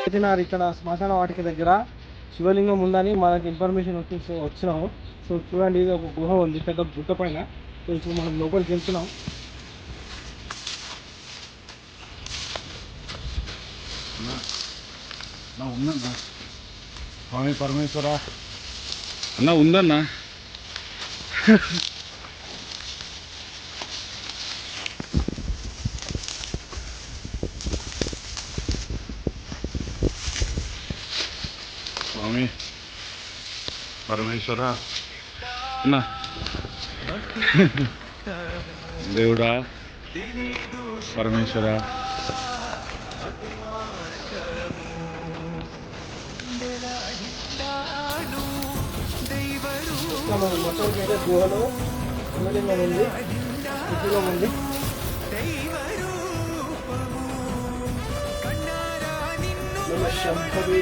ఇక్కడ శ్మశాన వాటిక దగ్గర శివలింగం ఉందని మనకి ఇన్ఫర్మేషన్ వచ్చినాము. సో చూడండి, ఇది ఒక గుహ ఉంది పెద్ద గుట్ట పైన. సో ఇప్పుడు మనం లోపలికి వెళ్తున్నాం. ఉందన్నా స్వామి పరమేశ్వర అన్న ఉందన్నా. స్వామి పరమేశ్వర అన్నా దేవుడా పరమేశ్వర మొత్తానికి అయితే గుహలో శివలింగం ఉంది, శివలింగం ఉంది. శంకరి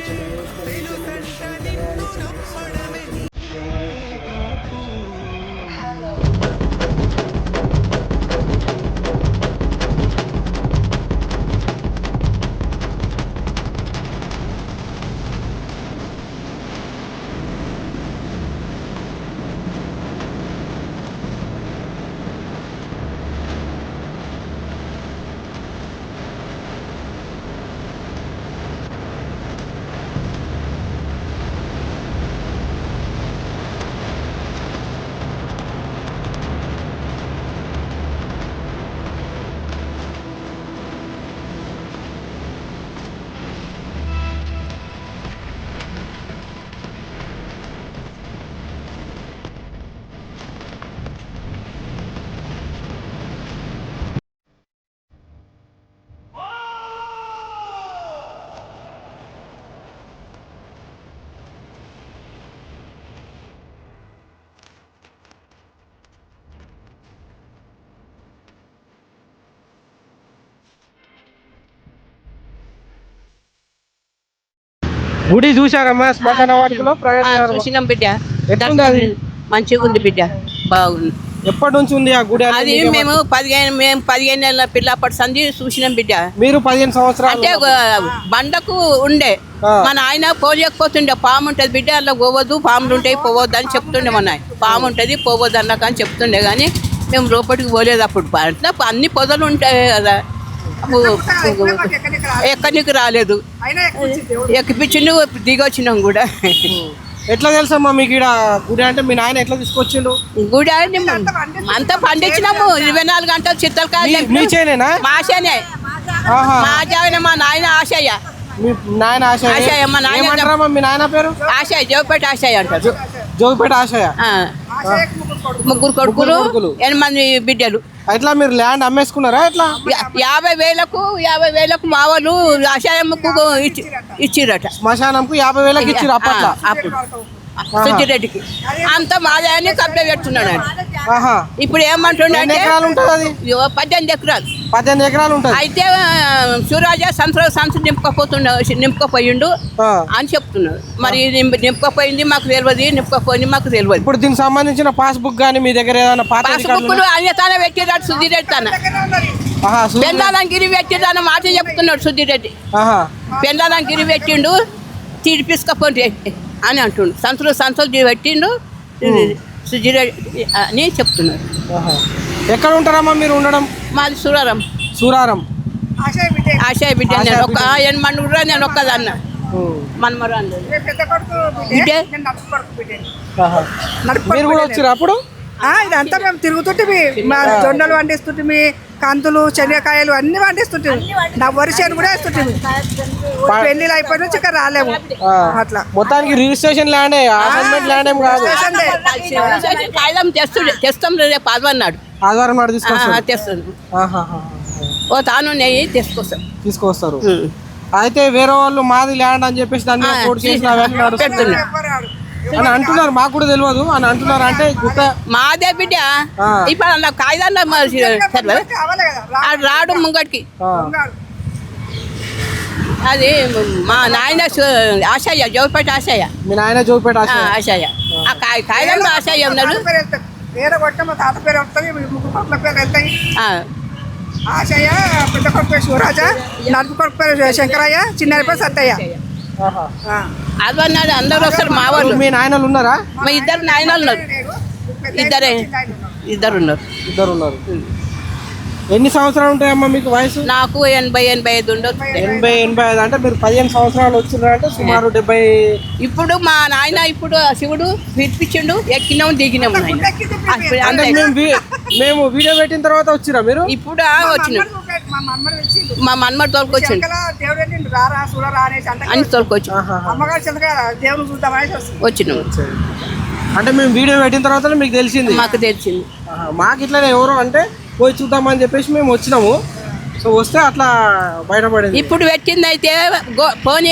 గుడి చూసారమ్మా? శ్మశాన వాటికలో చూసినాం బిడ్డ. ఎట్లుంది అది? మంచిగా ఉంది బిడ్డ, బాగుంది. ఎప్పటి నుంచి ఉంది ఆ గుడి? అది మేము 15 నెలల పిల్లప్పటి సంది చూసినాం బిడ్డ. మీరు 15 సంవత్సరాలు అంటే బండకు ఉండే మన ఆయన పోలేకపోతుండే. పాము ఉంటది బిడ్డ, అలా పోవద్దు, పాములు ఉంటాయి పోవద్దు అని చెప్తుండే. మన పాము ఉంటది పోవద్దు అన్నాక అని చెప్తుండే, కానీ మేము లోపలికి పోలేదు. అప్పుడు అట్లా అన్ని పొదలు ఉంటాయి కదా, ఎక్కడికి రాలేదు. ఎక్కిపించిండు, దిగొచ్చినాం కూడా. ఎట్లా తెలుసమ్మా మీకు ఇక్కడ గుడి అంటే? మీ నాయన ఎట్లా తీసుకొచ్చిండు? గుడి అంటే అంతా పండించినాము 24 గంటలు చిత్తలకాయలు. మా ఆశనే, మా ఆశయ, మా నాయన ఆశయ్య. మీ నాయన ఆశయ? మా నాయన మీ నాయన పేరు ఆశయ, జోగిపేట ఆశయ అంటారు. జోగిపేట ఆశయ. 3 కొడుకులు 8 మంది బిడ్డలు. అట్లా మీరు ల్యాండ్ అమ్మేసుకున్నారా? ఎట్లా? 50,000 మా వాళ్ళు ఆశయమ్మకు ఇచ్చిరట. శ్మశానంకు 50,000 ఇచ్చిరు అప్పట్లో. సుద్దిరెడ్డికి అంతా మాదే అని కబ్జా పెడుతున్నాడు. ఇప్పుడు ఏమంటుండే అంటే 18 ఎకరాలు. 18 ఎకరాలు ఉంటుంది. అయితే సూరాజా సంవత్సరం నింపుకపోయిండు అని చెప్తున్నాడు. మరి నింపుకపోయింది మాకు తెలియదు, నింపుకపోయింది మాకు తెలియదు. ఇప్పుడు దీనికి సంబంధించిన పాస్బుక్ కానీ మీ దగ్గర ఏదైనా? పాస్బుక్లు అన్యతానే పెట్టిరాడు సుద్దిరెడ్డి. తన పెందాలంగిరి పెట్టిరాని మాట చెప్తున్నాడు సుద్దిరెడ్డి. పెందాలంగిరి పెట్టిండు, తీర్పిసుకపోండి అని అంటుండు. సంతోష్ పెట్టిండు సుజిరెడ్డి అని చెప్తున్నారు. ఎక్కడ ఉంటారమ్మా మీరు ఉండడం? మాది సూరారం. ఆశయ బిడ్డ. నేను 8 మంది కూడా, నేను ఒక్కదన్న మనమరాను. మీరు కూడా వచ్చారు అప్పుడు? ఇదంతా మేము తిరుగుతుంటే జొన్నలు వండిస్తుంటే, కందులు, శనగకాయలు అన్ని వండిస్తుంటే, నా వరిసేను కూడా వేస్తుంటే. పెళ్లిళ్ళు అయిపోయిన నుంచి ఇక్కడ రాలేము. అట్లా మొత్తానికి రిజిస్ట్రేషన్ ల్యాండ్, అసైన్మెంట్ ల్యాండ్ ఏం కాదు. కాగితం తెస్తాం రేపు ఆదివారం నాడు తెస్తుంది. ఓ తాను నెయ్యి తీసుకొస్తారు. అయితే వేరే వాళ్ళు మాది ల్యాండ్ అని చెప్పేసి దాన్ని కోర్టు చేసిన అని అంటున్నారు. మాకు కూడా తెలియదు అని అంటున్నారు. అంటే గుట్ట మాదే బిడ్డ. ఇప్పుడు అలా కాగితాలు రాడు ముంగటికి. అది మా నాయన ఆశయ్య, జోగిపేట ఆశయ్య. మీ నాయన జోగిపేట ఆశయ్య. ఆ కాగితంలో ఆశయ్య ఉన్నాడు. ఆశయ్య, పెద్ద కొడుకు పేరు శివరాజ, నడుపు కొడుకు పేరు శంకరయ్య, చిన్న పేరు సత్తయ్య. ఆహా. అదన్నాడు అందరూ వస్తారు మా వాళ్ళు. మీ నాయనలు ఉన్నారా? మా ఇద్దరు నాయనలు ఉన్నారు. ఇద్దరు ఉన్నారు. ఇద్దరు ఉన్నారు. ఎన్ని సంవత్సరాలు ఉంటాయమ్మా మీకు వయసు? నాకు 80-85 ఉండొచ్చు. 80-85 అంటే మీరు 15 సంవత్సరాలు వచ్చినారంటే సుమారు 70. ఇప్పుడు మా నాయన ఇప్పుడు శివుడు పిలిపించిండు, ఎక్కినాం దిగినాం నాయన. అంటే మేము వీడియో పెట్టిన తర్వాత వచ్చిరా మీరు? ఇప్పుడు వచ్చినాం. మా మన్మడు తోలుకొచ్చిండు అని తోలుకొచ్చు అమ్మగారు దేవుని చూద్దామని వచ్చినాం. అంటే మేము వీడియో పెట్టిన తర్వాత మీకు తెలిసింది? మాకు తెలిసింది. మాకు ఇట్లనే ఎవరు అంటే పోయి చూద్దామని చెప్పేసి మేము వచ్చినాము. సో వస్తే అట్లా బయటపడింది. ఇప్పుడు పెట్టింది అయితే పోనీ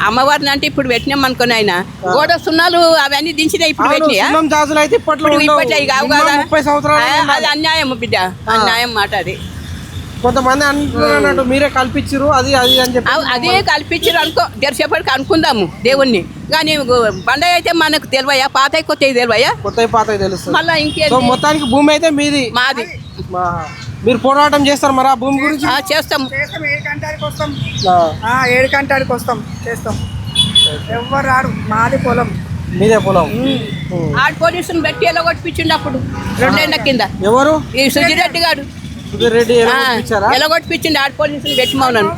అమ్మవారిని అంటే ఇప్పుడు పెట్టినాం అనుకుని ఆయన గోడ సున్నాలు అవన్నీ దించినాయి. ఇప్పుడు పెట్టినా జాజులు అయితే ఇప్పట్లో కావు కదా. 30 సంవత్సరాలు. అది అన్యాయం బిడ్డ, అన్యాయం మాట. అది కొంతమంది అంటున్నారు మీరే కల్పించారు అది అది అని చెప్పి. అదే కల్పించారు అనుకో, జరిసేపటికి అనుకుందాము దేవుణ్ణి. కానీ బండ అయితే మనకు తెలివయ్యా, పాత కొత్త తెలివయ్యా, కొత్త పాత తెలుస్తుంది. మళ్ళీ ఇంకేం. మొత్తానికి భూమి అయితే మీది? మాది. మీరు పోరాటం చేస్తారు మరి ఆ భూమి గురించి? చేస్తాం. 7 గంటలకు వస్తాం, 7 గంటలకు వస్తాం, చేస్తాం. ఎవరు రారు, మాది పొలం. మీదే పొలం? ఆడ పోలీసుని పెట్టి ఎలా కొట్టిపించిండు అప్పుడు 2 ఏళ్ళ కింద. ఎవరు? ఈ సుజిరెడ్డి గారు. రెడ్డి ఎలా కొట్టిపించిండు ఆడ పోలీసుని పెట్టి మౌనాను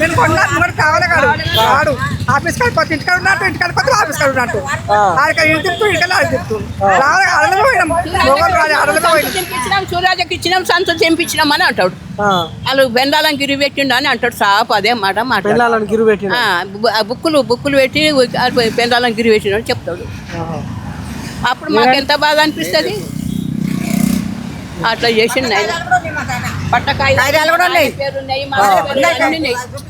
నేను కొన్నాను కావాలి కాదు వాడు ఆఫీస్ కాడికి వస్తే ఇంటికాడ ఉన్నట్టు, ఇంటికాడికి వస్తే ఆఫీస్ కాడ ఉన్నట్టు. ఆడికి ఇంటి తిప్పు, ఇంటికల్లా ఆడికి తిప్పు. అడలతో పోయినాం, అడలతో పోయినాం. సూర్యాజకి ఇచ్చినాం, సంతోషం తెంపించినాం అని అంటాడు. వాళ్ళు బెండాలని గిరి పెట్టిండు అని అంటాడు. సాప్ అదే మాట గిరి పెట్టి బుక్కులు పెట్టి బెండాలని గిరి పెట్టిండు అని చెప్తాడు. అప్పుడు మాకు ఎంత బాధ అనిపిస్తుంది. అట్లా చేసిండు ఆయన. కాగితాలు కూడా ఉన్నాయి.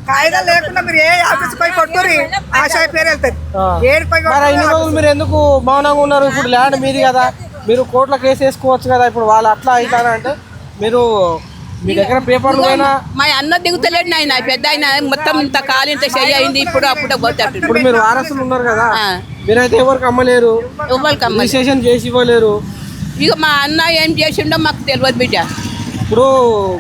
కాగితాలు లేకుండా మీరు ఏ ఆఫీస్ పోయి కొట్టుర్రి, ఆశయ పేరు వెళ్తారు. ఇన్ని రోజులు మీరు ఎందుకు మౌనంగా ఉన్నారు? ఇప్పుడు ల్యాండ్ మీది కదా, మీరు కోర్టులో కేసు వేసుకోవచ్చు కదా. ఇప్పుడు వాళ్ళు అట్లా అవుతారా అంటే మీరు మీ దగ్గర పేపర్లు అయినా? మా అన్న దిగుతలేడు ఆయన, పెద్ద ఆయన మొత్తం ఇంత కాలు ఇంత చెయ్యి అయింది. ఇప్పుడు అప్పుడే పోతాడు. ఇప్పుడు మీరు వారసులు ఉన్నారు కదా, మీరైతే ఎవరికి అమ్మలేరు, రిజిస్ట్రేషన్ చేసి ఇవ్వలేరు. ఇక మా అన్న ఏం చేసిండో మాకు తెలియదు బిడ్డ. ఇప్పుడు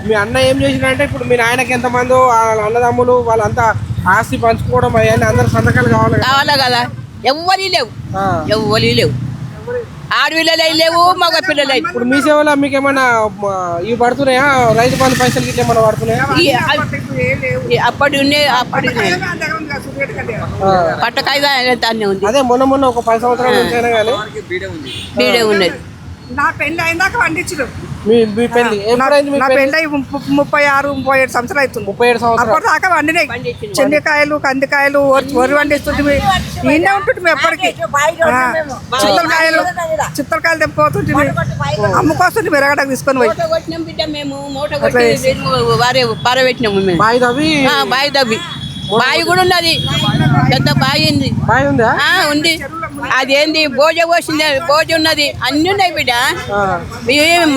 మీ అన్న ఏం చేసిండంటే ఇప్పుడు మీ నాయనకి ఎంతమందో అన్నదమ్ములు వాళ్ళంతా ఆస్తి పంచుకోవడం అవన్నీ అందరు సంతకాలు కావాలి కదా. ఎవ్వరి లేవు, ఆడపిల్లలు లేవు, మగ పిల్లలు. ఇప్పుడు మీ సేవలో మీకు ఏమన్నా ఇవి పడుతున్నాయా? రైతు బంధు పైసలు గిట్ల ఏమన్నా పడుతున్నాయా? అప్పటి పట్టకాయ దాన్ని ఉంది. అదే మొన్న ఒక 10 సంవత్సరాల నుంచి అయినా కానీ బీడే ఉన్నది. నా పెళ్లి అయినాక వండించు. మీ పెళ్లి నా పెళ్లి 36-37 సంవత్సరాలు అవుతుంది. 37 సంవత్సరాలు అప్పటి దాకా వండినాయి. చెండికాయలు, కందికాయలు, వరి వండిస్తుంది. ఈయనే ఉంటుంది ఎప్పటికీ. చిత్తలకాయలు తెంపుకోతుంది, అమ్ముకొస్తుంది మెరగడకు తీసుకొని పోయి. బాయి దవ్వి బావి కూడా ఉన్నది, పెద్ద బావి ఉంది. అదేంది భోజ పోసింది, భోజ ఉన్నది, అన్ని ఉన్నాయి బిడ్డ.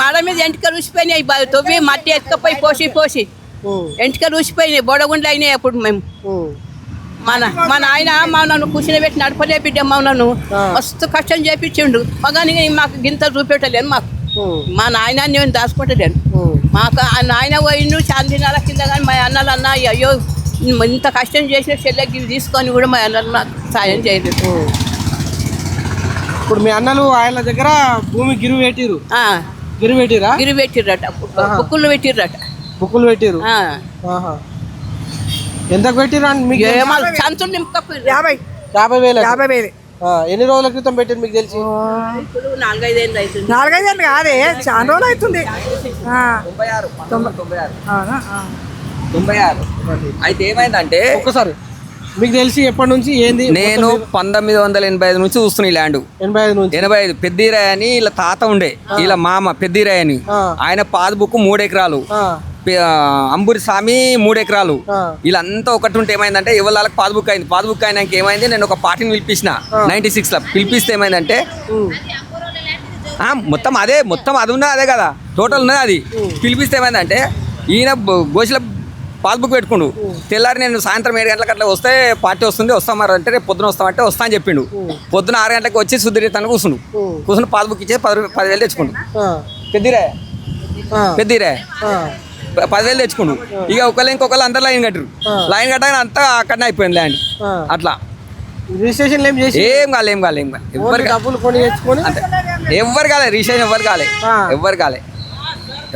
మడ మీద ఎంటికలు ఊసిపోయినాయి, తొవ్వి మట్టి ఎత్తుకపోయి పోసి ఎంటికలు ఊసిపోయినాయి, బొడగుండ్లు అయినాయి. అప్పుడు మేము మా నాయన నన్ను కూర్చుని పెట్టి నడపలే బిడ్డ. నన్ను మస్తు కష్టం చేపించిండు. మగాని మాకు గింత చూపెట్టలేను. మాకు మా నాయన నేను దాచుకుంటలేను. మాకు ఆ నాయన పోయిండు చాందినాల కింద. కానీ మా అన్నలు అన్న అయ్యో ఇంత కష్టం చేసిన చెల్లెకి తీసుకొని కూడా మా అన్నలు నాకు సాయం చేయలేదు. ఇప్పుడు మీ అన్నలు ఆయన దగ్గర భూమి గిరి పెట్టిరట, బుక్కులు పెట్టిర్రట. ఎంతకు పెట్టిరా? మీకు 50,000. ఎన్ని రోజుల క్రితం పెట్టారు మీకు తెలిసి? 4-5 ఏళ్ళు అవుతుంది. 4-5 ఏళ్ళు కాదే, చాలా రోజులు అవుతుంది. 96 అయితే ఏమైందంటే ఒక్కసారి మీకు తెలిసి ఎప్పటి నుంచి ఏంది? నేను 1985 నుంచి చూస్తున్నా ఈ ల్యాండ్. 85 పెద్దిరాయ్ అని ఇలా తాత ఉండే, ఇలా మామ పెద్దిరాయ్ అని. ఆయన పాస్బుక్ 3 ఎకరాలు, అంబూరి స్వామి 3 ఎకరాలు. వీళ్ళంతా ఒకటి ఉంటే ఏమైందంటే ఎవరి వాళ్ళకి పాస్బుక్ అయింది. పాస్బుక్ అయినాక ఏమైంది, నేను ఒక పార్టీని పిలిపించిన 96లో. పిలిపిస్తే ఏమైందంటే మొత్తం అది ఉన్నది, అదే కదా టోటల్ ఉన్నది. అది పిలిపిస్తే ఏమైందంటే ఈయన గోషిల పాస్బుక్ పెట్టుకుండు. తెల్లారి నేను సాయంత్రం 7 గంటలకు అట్లా వస్తే పార్టీ వస్తాం మరి అంటే రేపు పొద్దున వస్తామంటే వస్తా అని చెప్పిండు. పొద్దున 6 గంటలకు వచ్చి సుధీరితాను కూర్చుని పాస్బుక్ ఇచ్చేసి 10,000 తెచ్చుకుండు. పెద్దిరాయ్ పెద్దీరాయ 10,000 తెచ్చుకుండు. ఇక ఒకళ్ళు ఇంకొకళ్ళు అందరు లైన్ కట్టరు. లైన్ కట్టగానే అంతా అక్కడనే అయిపోయింది ల్యాండ్. అట్లా రిజిస్ట్రేషన్ ఏం చేసి ఏం కాలే ఎవరు డబ్బులు కొని తెచ్చుకొని ఎవరు కాలే రిజిస్ట్రేషన్ ఎవరు కాలే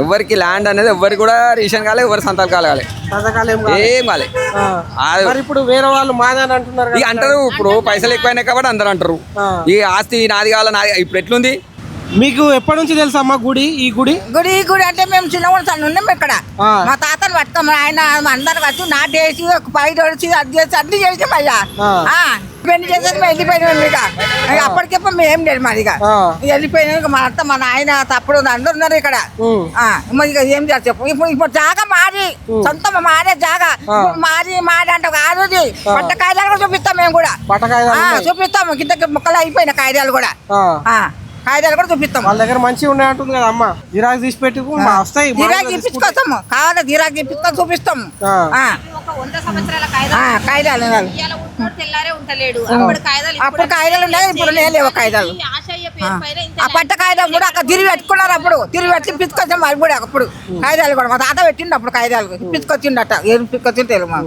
ఎవరికి ల్యాండ్ అనేది ఎవరికి కూడా రిజిస్ట్రేషన్ కాలే, ఎవరు సంతకాలు కాలే, ఏం కాలే. మరి ఇప్పుడు వేరే వాళ్ళు మాదని అంటున్నారు ఇక అంటారు ఇప్పుడు పైసలు ఎక్కువైనాయి కాబట్టి అందరు అంటారు ఈ ఆస్తి నాది కావాలి నాది. ఇప్పుడు ఎట్లుంది మీకు ఎప్పటి నుంచి తెలుసా అమ్మా ఈ గుడి అంటే మేము చిన్నప్పుడు ఉన్నాం ఇక్కడ. మా తాతలు పట్టుకోము ఆయన అందరు వచ్చి నాటేసి పై తోడిచి అది చేసి అన్ని చేసాం అయ్యా. పెళ్లి చేసేది మేము వెళ్ళిపోయినాం. ఇక అప్పటికేప్పుడు మేము ఏం లేదు మరి. ఇక వెళ్ళిపోయినా మా అత్త మా నాయన తప్పుడు అందరు ఉన్నారు ఇక్కడ. మరి ఇక ఏం చేయాలి చెప్పు. ఇప్పుడు జాగా మారి సొంతం మారే జాగా మారి అంటే కాదు. పట్ట కాయిదాలు కూడా చూపిస్తాం మేము కూడా చూపిస్తాము. కింద ముక్కలు అయిపోయిన కాయిదాలు కూడా కాయిదాలు కూడా చూపిస్తాం. వాళ్ళ దగ్గర మంచిగా ఉన్నాయి అంటుంది కదా అమ్మ. జిరాక్స్ తీసి పెట్టి వస్తాయి. జిరాక్స్ ఇప్పించుకొస్తాము కావాలి. జిరాక్స్ ఇప్పించుకొని చూపిస్తాము కాయిదాలు. అప్పుడు కాయిదాలు ఉన్నాయి, ఇప్పుడు లేవు కాయిదాలు. ఆ పట్ట కాయిదాలు కూడా అక్కడ తిరిగి పెట్టుకున్నారు. అప్పుడు తిరిగి పెట్టి ఇప్పించుకొచ్చాము అవి కూడా. అప్పుడు కాయిదాలు కూడా మా తాత పెట్టిండు. అప్పుడు కాయిదాలు ఇప్పించుకొచ్చిండట. ఏం ఇప్పించుకొచ్చింది తెలియదు మాకు.